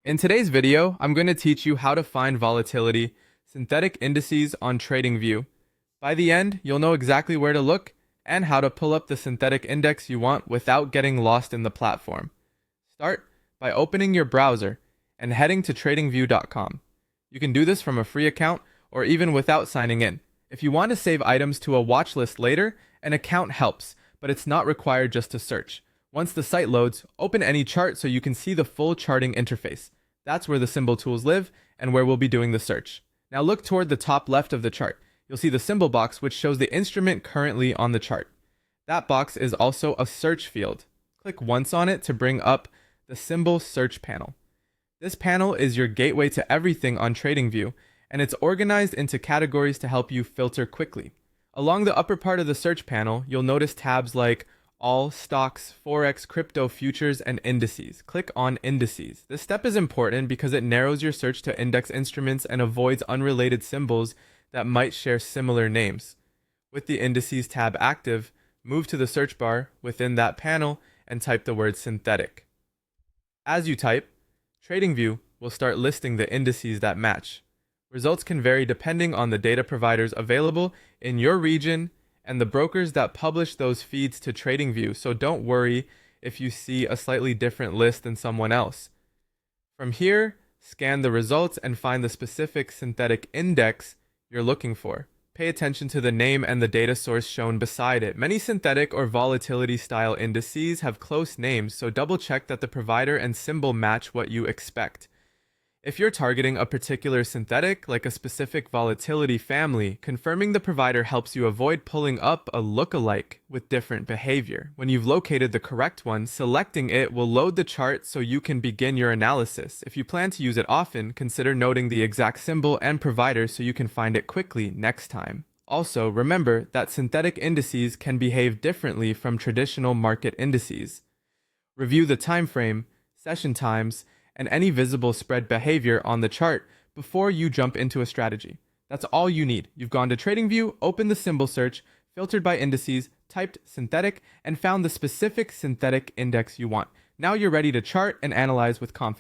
In today's video, I'm going to teach you how to find volatility, synthetic indices on Tradingview. By the end, you'll know exactly where to look and how to pull up the synthetic index you want without getting lost in the platform. Start by opening your browser and heading to tradingview.com. You can do this from a free account or even without signing in. If you want to save items to a watch list later, an account helps, but it's not required just to search. Once the site loads, open any chart so you can see the full charting interface. That's where the symbol tools live and where we'll be doing the search. Now look toward the top left of the chart. You'll see the symbol box, which shows the instrument currently on the chart. That box is also a search field. Click once on it to bring up the symbol search panel. This panel is your gateway to everything on TradingView, and it's organized into categories to help you filter quickly. Along the upper part of the search panel, you'll notice tabs like all, stocks, forex, crypto, futures, and indices. Click on indices. This step is important because it narrows your search to index instruments and avoids unrelated symbols that might share similar names. With the indices tab active, move to the search bar within that panel and type the word synthetic. As you type, TradingView will start listing the indices that match. Results can vary depending on the data providers available in your region and the brokers that publish those feeds to TradingView, so don't worry if you see a slightly different list than someone else. From here, scan the results and find the specific synthetic index you're looking for. Pay attention to the name and the data source shown beside it. Many synthetic or volatility style indices have close names, so double check that the provider and symbol match what you expect. If you're targeting a particular synthetic, like a specific volatility family, confirming the provider helps you avoid pulling up a lookalike with different behavior. When you've located the correct one, selecting it will load the chart so you can begin your analysis. If you plan to use it often, consider noting the exact symbol and provider so you can find it quickly next time. Also, remember that synthetic indices can behave differently from traditional market indices. Review the time frame, session times, and any visible spread behavior on the chart before you jump into a strategy. That's all you need. You've gone to TradingView, opened the symbol search, filtered by indices, typed synthetic, and found the specific synthetic index you want. Now you're ready to chart and analyze with confidence.